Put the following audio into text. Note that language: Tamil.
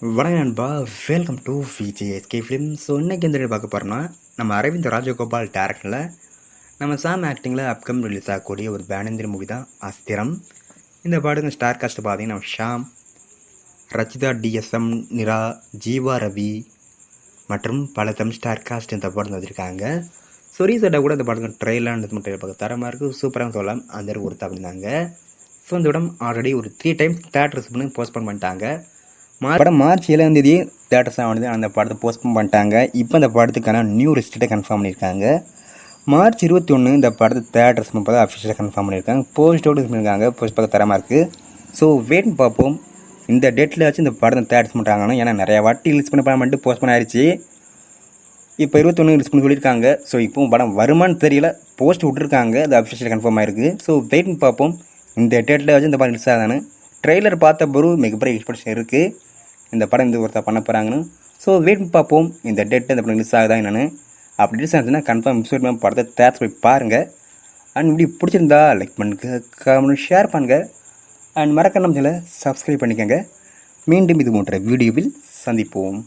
வணக்கம் நண்பா, welcome to VJSK film. So இன்றைக்கி எந்த பார்க்க போகிறோம்னா, நம்ம அரவிந்த் ராஜகோபால் டேரக்டரில் நம்ம சாம் ஆக்டிங்கில் அப்கம் ரிலீஸ் ஆகக்கூடிய ஒரு பேனந்திர மூவி தான் அஸ்திரம். இந்த படத்துக்கு ஸ்டார் காஸ்ட் பார்த்தீங்கன்னா நம்ம ஷாம், ரச்சிதா டிஎஸ்எம், நிரா, ஜீவா ரவி மற்றும் பல தமிழ் ஸ்டார் காஸ்ட் இந்த படம் வந்திருக்காங்க. ஸோ ரீசெண்டாக கூட இந்த படத்துக்கு ட்ரெயிலாக பார்க்க தரமாக இருக்குது, சூப்பராக சொல்லலாம். அந்த ஒரு அப்படின்னாங்க. ஸோ இந்த படம் ஆல்ரெடி ஒரு 3 டைம்ஸ் தேட்டர்ஸ் பண்ணி போஸ்ட்போன் பண்ணிட்டாங்க. படம் மார்ச் 7ஆம் தேதி தேட்டர்ஸ் ஆனது. அந்த படத்தை போஸ்ட்போன் பண்ணிட்டாங்க. இப்போ இந்த படத்துக்கான நியூ லிஸ்ட்டை கன்ஃபார்ம் பண்ணியிருக்காங்க. மார்ச் 21 இந்த படத்தை தேட்டர்ஸ் பார்த்து அஃபிஷியலாக கன்ஃபார்ம் பண்ணியிருக்காங்க. போஸ்டோடு பண்ணியிருக்காங்க. போஸ்ட் பார்க்க தரமாக இருக்குது. ஸோ வெயிட் பார்ப்போம் இந்த டேட்டில் வச்சு இந்த படத்தை தேட்டர்ஸ் பண்ணுறாங்கன்னு. ஏன்னா நிறையா வாட்டி ரிலீஸ் பண்ண படம் பண்ணிட்டு போஸ்ட்போன் ஆயிடுச்சு. இப்போ 21 ரிலீஸ் பண்ணி சொல்லியிருக்காங்க. ஸோ இப்போ படம் வருமானு தெரியல, போஸ்ட் விட்டுருக்காங்க. அது அஃபிஷியலாக கன்ஃபார்ம் ஆயிருக்கு. ஸோ வெயிட் பார்ப்போம் இந்த டேட்டில் வச்சு இந்த படம் ரிலீஸ் ஆகுதானு. ட்ரெய்லர் பார்த்த பிறகு மிகப்பெரிய எக்ஸ்பெக்டேஷன் இருக்குது இந்த படம் இந்த ஒருத்தர் பண்ண போகிறாங்கன்னு. ஸோ வெயிட் பார்ப்போம் இந்த டேட்டு இந்த படம் ரிலீஸ் ஆகுதா என்னென்னு. அப்படி ரிலீஸ் ஆச்சுன்னா கன்ஃபார்ம் மிஸ் படத்தை தேட்டர் போய் பாருங்கள். அண்ட் இப்படி பிடிச்சிருந்தா லைக் பண்ணுங்க, கமெண்ட், ஷேர் பண்ணுங்கள். அண்ட் மறக்க நம்ம சேனலை சப்ஸ்கிரைப் பண்ணிக்கோங்க. மீண்டும் இது போன்ற வீடியோவில் சந்திப்போம்.